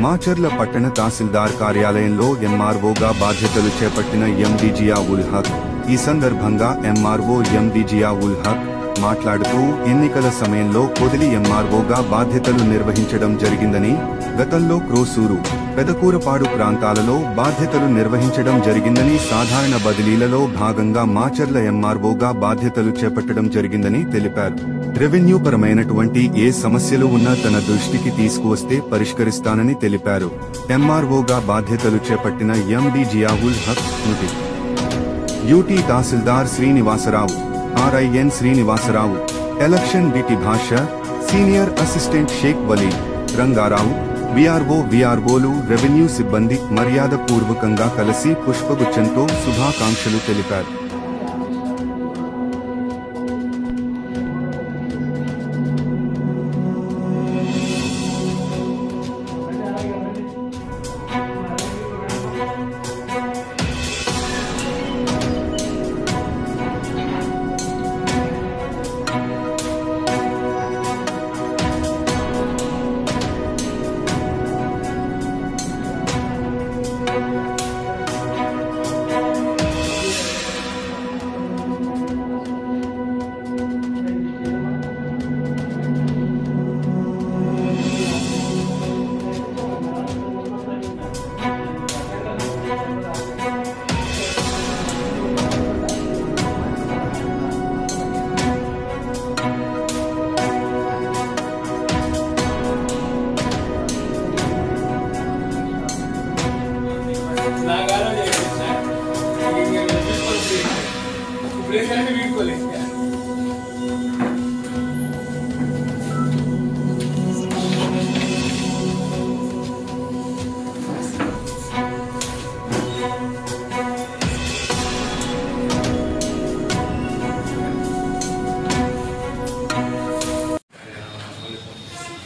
మాచర్ల పట్టణ తహసీల్దార్ కార్యాలయంలో ఎంఆర్ఓగా బాధ్యతలు చేపట్టిన ఎండి జియా ఉల్ హక్ ఈ సందర్భంగా ఎంఆర్ఓ ఎండి జియా ఉల్ హక్ మాట్లాడుతూ ఎన్నికల సమయంలో పొదిలి ఎంఆర్ఓగా బాధ్యతలు నిర్వహించడం జరిగిందని, గతంలో క్రోసూరు, పెదకూరపాడు ప్రాంతాలలో బాధ్యతలు నిర్వహించడం జరిగిందని, సాధారణ బదిలీలలో భాగంగా మాచర్ల ఎంఆర్ఓగా బాధ్యతలు చేపట్టడం జరిగిందని తెలిపారు. రెవెన్యూ పరమైనటువంటి ఏ సమస్యలు ఉన్నా తన దృష్టికి తీసుకువస్తే పరిష్కరిస్తానని తెలిపారు. ఎంఆర్ఓగా బాధ్యతలు చేపట్టిన ఎండి జియా ఉల్ హక్ నుటి యూటీ తహసీల్దార్ శ్రీనివాసరావు, ఆర్ఐఎన్ Srinivasa Rao, election DT Basha, senior assistant Sheikh Wali, Ranga Rao, విఆర్ఓలు, రెవెన్యూ సిబ్బంది మర్యాద పూర్వకంగా కలిసి పుష్పగుచ్చంతో శుభాకాంక్షలు తెలిపారు.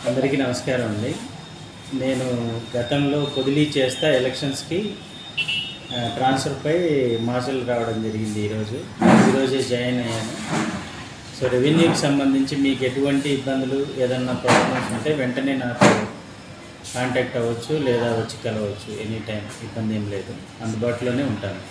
అందరికీ నమస్కారం అండి. నేను గతంలో పొదిలి చేస్తా ఎలక్షన్స్కి ట్రాన్స్ఫర్పై మాచర్లు రావడం జరిగింది. ఈరోజే జాయిన్ అయ్యాను. సో రెవెన్యూకి సంబంధించి మీకు ఎటువంటి ఇబ్బందులు ఏదన్నా ప్రాబ్లమ్స్ ఉంటే వెంటనే నాకు కాంటాక్ట్ అవ్వచ్చు లేదా వచ్చి కలవచ్చు. ఎనీ టైం ఇబ్బంది ఏం లేదు, అందుబాటులోనే ఉంటాను.